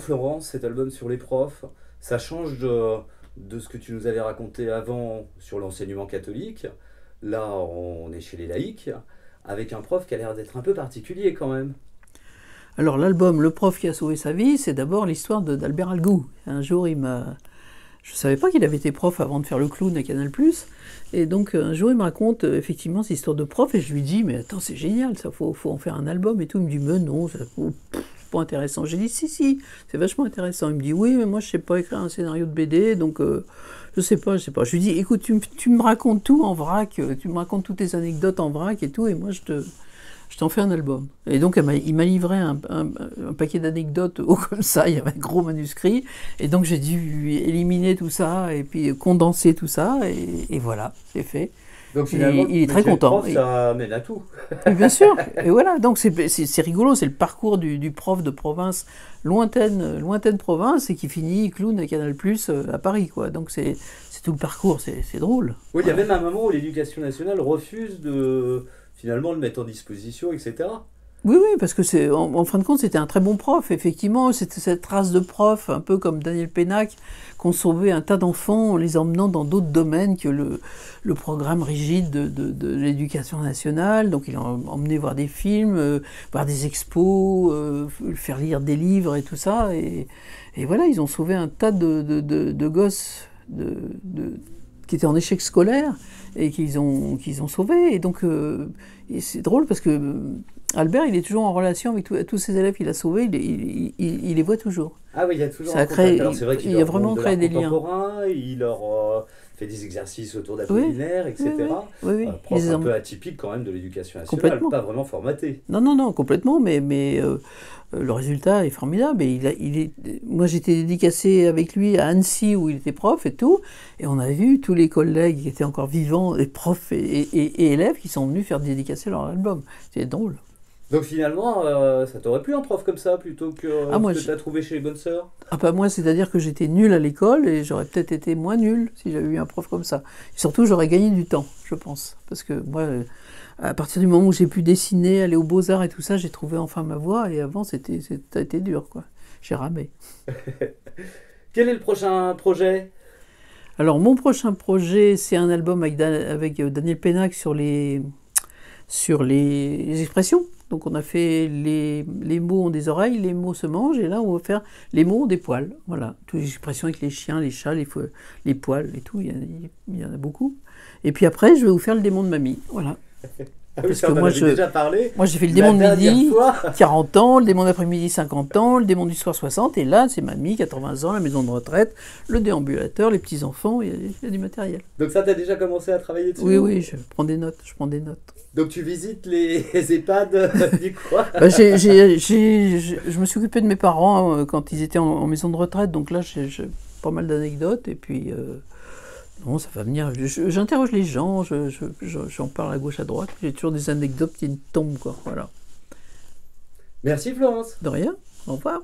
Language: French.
Florence, cet album sur les profs. Ça change de ce que tu nous avais raconté avant sur l'enseignement catholique. Là, on est chez les laïcs, avec un prof qui a l'air d'être un peu particulier quand même. Alors l'album Le prof qui a sauvé sa vie, c'est d'abord l'histoire d'Albert Algou. Un jour, je ne savais pas qu'il avait été prof avant de faire le clown à Canal+. Et donc un jour, il me raconte effectivement cette histoire de prof, et je lui dis, mais attends, c'est génial, ça, faut en faire un album et tout. Il me dit, mais non, c'est pas intéressant. J'ai dit, si, c'est vachement intéressant. Il me dit, oui, mais moi, je sais pas écrire un scénario de BD, donc je sais pas. Je lui dis, écoute, tu me racontes tout en vrac, tu me racontes toutes tes anecdotes en vrac et tout, et moi, je t'en fais un album. Et donc, il m'a livré un paquet d'anecdotes haut comme ça, il y avait un gros manuscrit, et donc j'ai dû éliminer tout ça, et puis condenser tout ça, et voilà, c'est fait. Donc finalement, il est très content. Prof, ça mène à tout. Et bien sûr, et voilà, donc c'est rigolo, c'est le parcours du prof de province, lointaine province, et qui finit clown à Canal+, à Paris, quoi. Donc c'est tout le parcours, c'est drôle. Oui, il y a même un moment où l'Éducation nationale refuse de finalement le mettre en disposition, etc. Oui, parce que en fin de compte, c'était un très bon prof, effectivement. C'était cette race de prof, un peu comme Daniel Pénac, qu'on sauvait un tas d'enfants en les emmenant dans d'autres domaines que le programme rigide de l'éducation nationale. Donc il a emmené voir des films, voir des expos, faire lire des livres et tout ça. Et voilà, ils ont sauvé un tas de gosses qui étaient en échec scolaire et qu'ils ont sauvés. Et donc c'est drôle parce que Albert, il est toujours en relation avec tous ses élèves qu'il a sauvés, il les voit toujours. Ah oui, il y a toujours ça un crée, Alors c'est vrai qu'il il a vraiment créé des liens. Il leur fait des exercices autour d'Apollinaire, etc. Oui. Prof un peu atypique quand même de l'éducation nationale, pas vraiment formaté. Non, complètement, mais le résultat est formidable. Et moi, j'étais dédicacé avec lui à Annecy, où il était prof et tout, et on a vu tous les collègues qui étaient encore vivants, les profs et élèves, qui sont venus faire dédicacer leur album. C'était drôle. Donc finalement, ça t'aurait plu un prof comme ça, plutôt que ce que tu as trouvé chez les bonnes sœurs? Ah bah moi, c'est-à-dire que j'étais nulle à l'école, et j'aurais peut-être été moins nulle si j'avais eu un prof comme ça. Et surtout, j'aurais gagné du temps, je pense. Parce que moi, à partir du moment où j'ai pu dessiner, aller aux Beaux-Arts et tout ça, j'ai trouvé enfin ma voie, et avant, ça a été dur, quoi. J'ai ramé. Quel est le prochain projet? Alors, mon prochain projet, c'est un album avec Daniel Pénac sur les expressions. Donc on a fait les mots ont des oreilles, les mots se mangent, et là on va faire les mots ont des poils. Voilà, toutes les expressions avec les chiens, les chats, les poils et tout, il y en a beaucoup. Et puis après, je vais vous faire le démon de mamie. Voilà. Ah oui, parce que moi, déjà parlé. Moi, j'ai fait le démon de midi, 40 ans, le démon d'après-midi, 50 ans, le démon du soir, 60, et là, c'est mamie, 80 ans, la maison de retraite, le déambulateur, les petits-enfants, il y a du matériel. Donc ça, t'as déjà commencé à travailler dessus? Oui, je prends des notes. Donc tu visites les EHPAD du coin? Je me suis occupé de mes parents quand ils étaient en maison de retraite, donc là, j'ai pas mal d'anecdotes, et puis... Bon, ça va venir. J'interroge les gens, j'en parle à gauche, à droite. J'ai toujours des anecdotes qui me tombent, quoi. Voilà. Merci Florence. De rien. Au revoir.